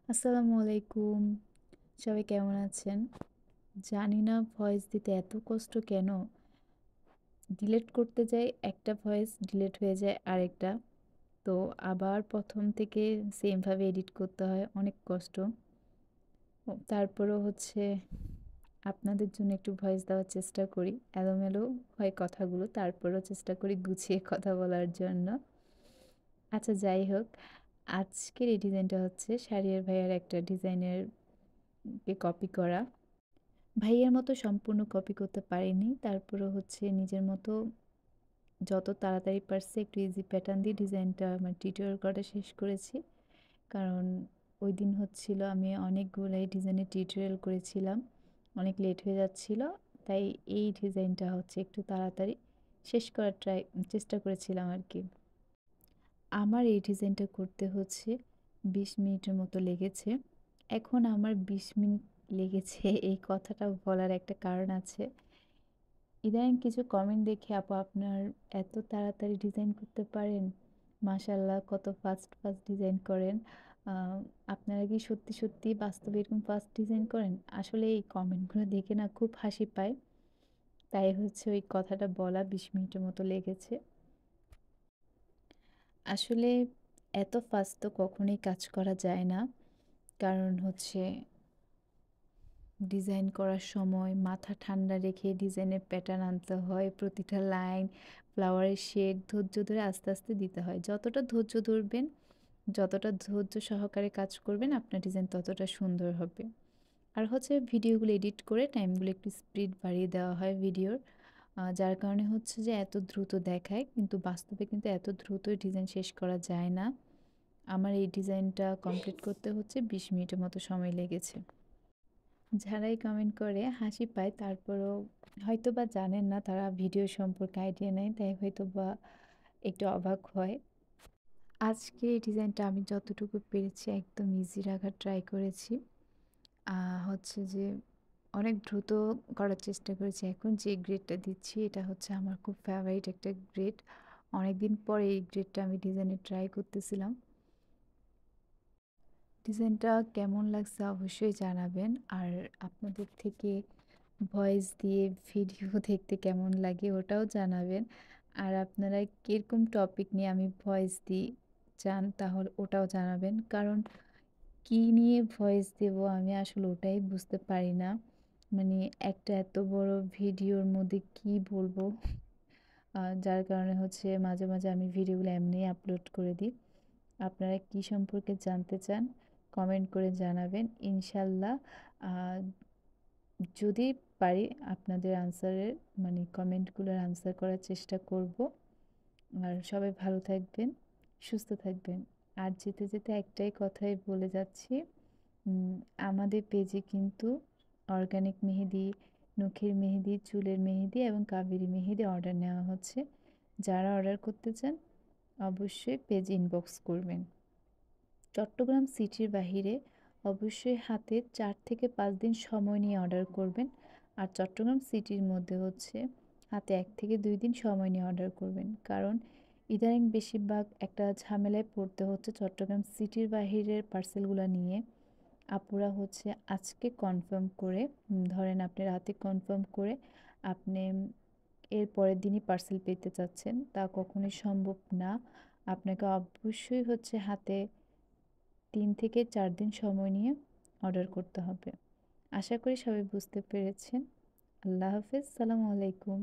আসসালামু আলাইকুম। সবাই কেমন আছেন? জানি না ভয়েস দিতে এত কষ্ট কেন? ডিলিট করতে যাই একটা ভয়েস ডিলিট হয়ে যায় আরেকটা। তো আবার ১ম থেকে সেম ভাবে এডিট করতে হয়। অনেক কষ্ট। তারপরেও আপনাদের জন্য একটু ভয়েস দেওয়ার চেষ্টা করি। এলোমেলো হয় কথাগুলো, তারপরেও চেষ্টা করি গুছিয়ে কথা বলার জন্য। আচ্ছা যাই হোক, আজকের এই ডিজাইনটা হচ্ছে শাহরিয়ার ভাইয়ার একটা ডিজাইনের কপি করা। ভাইয়ার মতো সম্পূর্ণ কপি করতে পারিনি। তারপরেও নিজের মতো যত তাড়াতাড়ি পারছি একটু ইজি প্যাটার্ন দিয়ে ডিজাইনটা টিউটোরিয়াল করাটা শেষ করেছি। কারণ ওইদিন আমি অনেকগুলাই ডিজাইনের টিউটোরিয়াল করেছিলাম। অনেক লেট হয়ে যাচ্ছিল। তাই এই ডিজাইনটা একটু তাড়াতাড়ি শেষ করার চেষ্টা করেছিলাম আরকি। আমার এই ডিজাইনটা করতে ২০ মিনিটের মতো লেগেছে। এখন আমার ২০ মিনিট লেগেছে এই কথাটা বলার একটা কারণ আছে। ইদানিং কিছু কমেন্ট দেখে আপু আপনার এত তাড়াতাড়ি ডিজাইন করতে পারেন। মাশাআল্লাহ কত ফাস্ট, ফাস্ট ডিজাইন করেন। আ আপনারা কি সত্যি, সত্যি বাস্তবে এরকম ফাস্ট ডিজাইন করেন? আসলে এই কমেন্টগুলো দেখে না খুব হাসি পায়। তাই ওই কথাটা বলা ২০ মিনিটের মতো লেগেছে। আসলে এত ফাস্ট তো কখনোই কাজ করা যায় না। কারণ ডিজাইন করার সময় মাথা ঠান্ডা রেখে ডিজাইনের প্যাটার্ন আনতে হয়। প্রতিটা লাইন, ফ্লাওয়ারের শেড ধৈর্য ধরে আস্তে, আস্তে দিতে হয়। যতটা ধৈর্য ধরবেন, যতটা ধৈর্য সহকারে কাজ করবেন আপনার ডিজাইন ততটা সুন্দর হবে। আর ভিডিওগুলো এডিট করে টাইমগুলো একটু স্পিড বাড়িয়ে দেওয়া হয় ভিডিওর। যার কারণে যে এত দ্রুত দেখায় কিন্তু বাস্তবে কিন্তু এত দ্রুত ডিজাইন শেষ করা যায় না। আমার এই ডিজাইনটা কমপ্লিট করতে ২০ মিনিটের মতো সময় লেগেছে। যারাই কমেন্ট করে হাসি পায় তারপরেও হয়তোবা জানেন না তারা ভিডিও সম্পর্কে আইডিয়া নেয় তাই হয়তোবা একটু অবাক হয়। আজকে এই ডিজাইনটা আমি যতটুকু পেরেছি একদম ইজি রাখার ট্রাই করেছি। আ হচ্ছে যে অনেক দ্রুত করার চেষ্টা করেছি। এখন যে গ্রেডটা দিচ্ছি এটা আমার খুব ফেভারিট একটা গ্রেড। অনেকদিন পরে এই গ্রেডটা আমি ডিজাইনে ট্রাই করতেছিলাম। ডিজাইনটা কেমন লাগছে অবশ্যই জানাবেন। আর আপনাদের থেকে ভয়েস দিয়ে ভিডিও দেখতে কেমন লাগে ওটাও জানাবেন। আর আপনারা কিরকম টপিক নিয়ে আমি ভয়েস দিই চান তাহলে ওটাও জানাবেন। কারণ কী নিয়ে ভয়েস দেব আমি আসলে ওটাই বুঝতে পারি না। মানে একটা এত বড় ভিডিওর মধ্যে কী বলবো? যার কারণে মাঝে, মাঝে আমি ভিডিওগুলো এমনিই আপলোড করে দিই। আপনারা কী সম্পর্কে জানতে চান কমেন্ট করে জানাবেন। ইনশাল্লাহ আ যদি পারি আপনাদের আনসারের কমেন্টগুলোর আনসার করার চেষ্টা করব। আর সবাই ভালো থাকবেন, সুস্থ থাকবেন। আর যেতে, যেতে একটাই কথাই বলে যাচ্ছি, উম আমাদের পেজে কিন্তু অর্গানিক মেহেদি, নখের মেহেদি, চুলের মেহেদি এবং কাবেরী মেহেদি অর্ডার নেওয়া হচ্ছে। যারা অর্ডার করতে চান অবশ্যই পেজ ইনবক্স করবেন। চট্টগ্রাম সিটির বাহিরে অবশ্যই হাতে ৪ থেকে ৫ দিন সময় নিয়ে অর্ডার করবেন। আর চট্টগ্রাম সিটির মধ্যে হাতে ১ থেকে ২ দিন সময় নিয়ে অর্ডার করবেন। কারণ ইদানিং বেশিরভাগ একটা ঝামেলায় পড়তে হচ্ছে চট্টগ্রাম সিটির বাহিরের পার্সেলগুলা নিয়ে। আপুরা আজকে কনফার্ম করে ধরেন আপনি রাতে কনফার্ম করে আপনি এর পরের দিনই পার্সেল পেতে চাচ্ছেন, তা কখনোই সম্ভব না। আপনাকে অবশ্যই হাতে ৩ থেকে ৪ দিন সময় নিয়ে অর্ডার করতে হবে। আশা করি সবাই বুঝতে পেরেছেন। আল্লাহ হাফেজ। সালামু আলাইকুম।